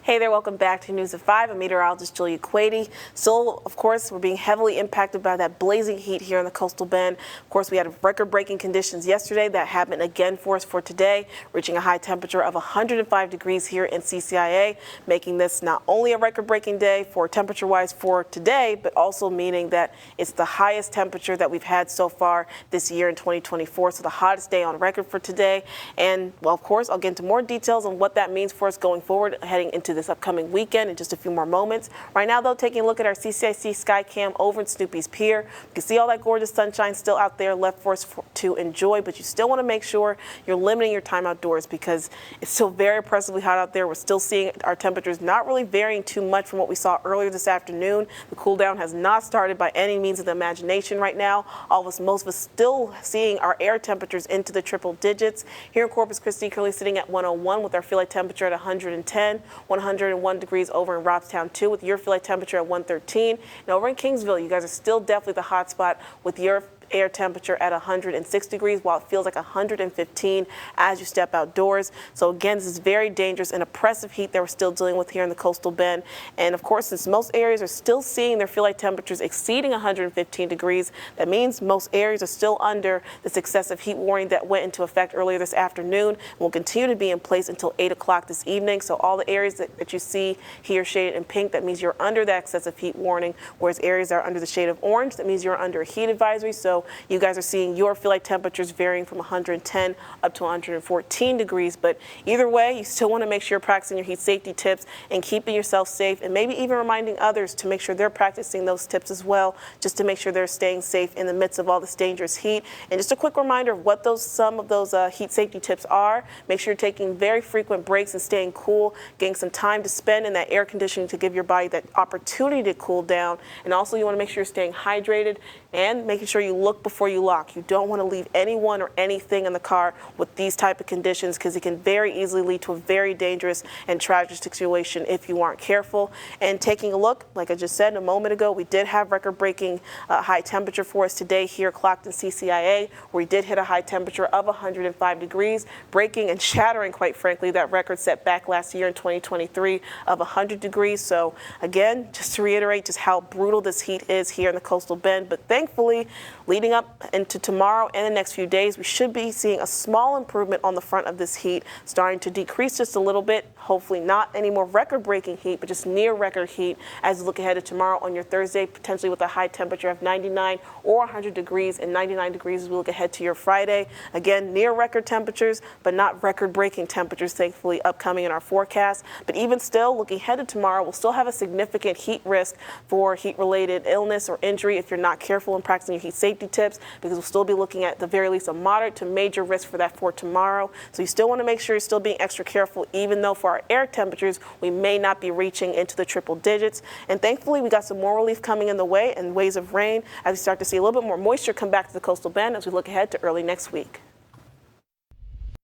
Hey there, welcome back to News at 5. I'm meteorologist Julia Quady. Still, of course, we're being heavily impacted by that blazing heat here in the coastal bend. Of course, we had record-breaking conditions yesterday. That happened again for us for today, reaching a high temperature of 105 degrees here in CCIA, making this not only a record-breaking day for temperature-wise for today, but also meaning that it's the highest temperature that we've had so far this year in 2024. So the hottest day on record for today. And, well, of course, I'll get into more details on what that means for us going forward, heading into this upcoming weekend in just a few more moments. Right now, though, taking a look at our CCIC Skycam over in Snoopy's Pier. You can see all that gorgeous sunshine still out there left for us to enjoy, but you still want to make sure you're limiting your time outdoors because it's still very oppressively hot out there. We're still seeing our temperatures not really varying too much from what we saw earlier this afternoon. The cool down has not started by any means of the imagination right now. Most of us still seeing our air temperatures into the triple digits. Here in Corpus Christi, currently sitting at 101 with our feel-like temperature at 110, 101 degrees over in Robstown too with your feel-like temperature at 113. And over in Kingsville, you guys are still definitely the hot spot with your air temperature at 106 degrees while it feels like 115 as you step outdoors. So again, this is very dangerous and oppressive heat that we're still dealing with here in the coastal bend. And of course, since most areas are still seeing their feel-like temperatures exceeding 115 degrees, that means most areas are still under this excessive heat warning that went into effect earlier this afternoon and will continue to be in place until 8 o'clock this evening. So all the areas that you see here shaded in pink, that means you're under that excessive heat warning, whereas areas that are under the shade of orange, that means you're under a heat advisory. So you guys are seeing your feel-like temperatures varying from 110 up to 114 degrees. But either way, you still want to make sure you're practicing your heat safety tips and keeping yourself safe, and maybe even reminding others to make sure they're practicing those tips as well, just to make sure they're staying safe in the midst of all this dangerous heat. And just a quick reminder of what some of those heat safety tips are. Make sure you're taking very frequent breaks and staying cool, getting some time to spend in that air conditioning to give your body that opportunity to cool down. And also you want to make sure you're staying hydrated and making sure you look before you lock. You don't want to leave anyone or anything in the car with these type of conditions because it can very easily lead to a very dangerous and tragic situation if you aren't careful. And taking a look, like I just said a moment ago, we did have record-breaking high temperature for us today here clocked in CCIA, where we did hit a high temperature of 105 degrees, breaking and shattering, quite frankly, that record set back last year in 2023 of 100 degrees. So again, just to reiterate just how brutal this heat is here in the coastal bend, but thankfully, leading up into tomorrow and the next few days, we should be seeing a small improvement on the front of this heat, starting to decrease just a little bit. Hopefully not any more record-breaking heat, but just near record heat as you look ahead to tomorrow on your Thursday, potentially with a high temperature of 99 or 100 degrees and 99 degrees as we look ahead to your Friday. Again, near record temperatures, but not record-breaking temperatures, thankfully, upcoming in our forecast. But even still, looking ahead to tomorrow, we'll still have a significant heat risk for heat-related illness or injury if you're not careful in practicing your heat safety tips, because we'll still be looking at the very least a moderate to major risk for that for tomorrow. So you still want to make sure you're still being extra careful, even though for our air temperatures, we may not be reaching into the triple digits. And thankfully, we got some more relief coming in the way and waves of rain as we start to see a little bit more moisture come back to the coastal bend as we look ahead to early next week.